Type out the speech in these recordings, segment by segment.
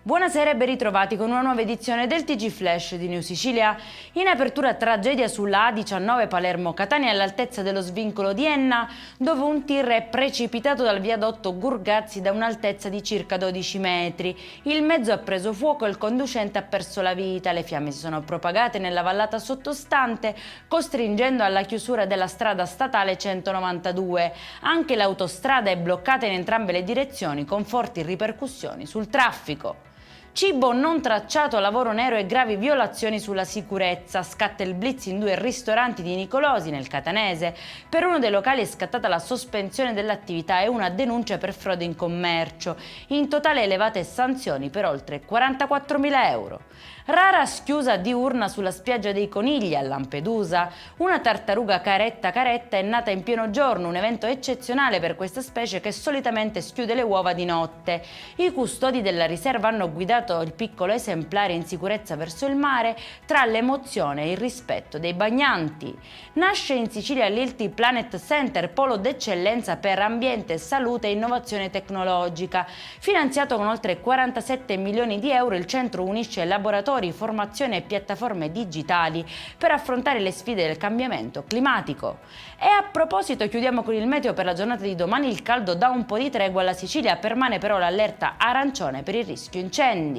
Buonasera e ben ritrovati con una nuova edizione del TG Flash di New Sicilia. In apertura tragedia sulla A19 Palermo-Catania all'altezza dello svincolo di Enna, dove un tir è precipitato dal viadotto Gurgazzi da un'altezza di circa 12 metri. Il mezzo ha preso fuoco e il conducente ha perso la vita. Le fiamme si sono propagate nella vallata sottostante, costringendo alla chiusura della strada statale 192. Anche l'autostrada è bloccata in entrambe le direzioni, con forti ripercussioni sul traffico. Cibo non tracciato, lavoro nero e gravi violazioni sulla sicurezza. Scatta il blitz in 2 ristoranti di Nicolosi, nel Catanese. Per uno dei locali è scattata la sospensione dell'attività e una denuncia per frode in commercio. In totale elevate sanzioni per oltre 44.000 euro. Rara schiusa diurna sulla spiaggia dei Conigli a Lampedusa. Una tartaruga caretta è nata in pieno giorno, un evento eccezionale per questa specie che solitamente schiude le uova di notte. I custodi della riserva hanno guidato il piccolo esemplare in sicurezza verso il mare tra l'emozione e il rispetto dei bagnanti. Nasce in Sicilia l'Ilty Planet Center, polo d'eccellenza per ambiente, salute e innovazione tecnologica. Finanziato con oltre 47 milioni di euro, il centro unisce laboratori, formazione e piattaforme digitali per affrontare le sfide del cambiamento climatico. E a proposito, chiudiamo con il meteo per la giornata di domani. Il caldo dà un po' di tregua alla Sicilia, permane però l'allerta arancione per il rischio incendi.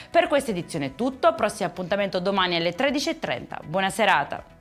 Per questa edizione è tutto, prossimo appuntamento domani alle 13:30. Buona serata!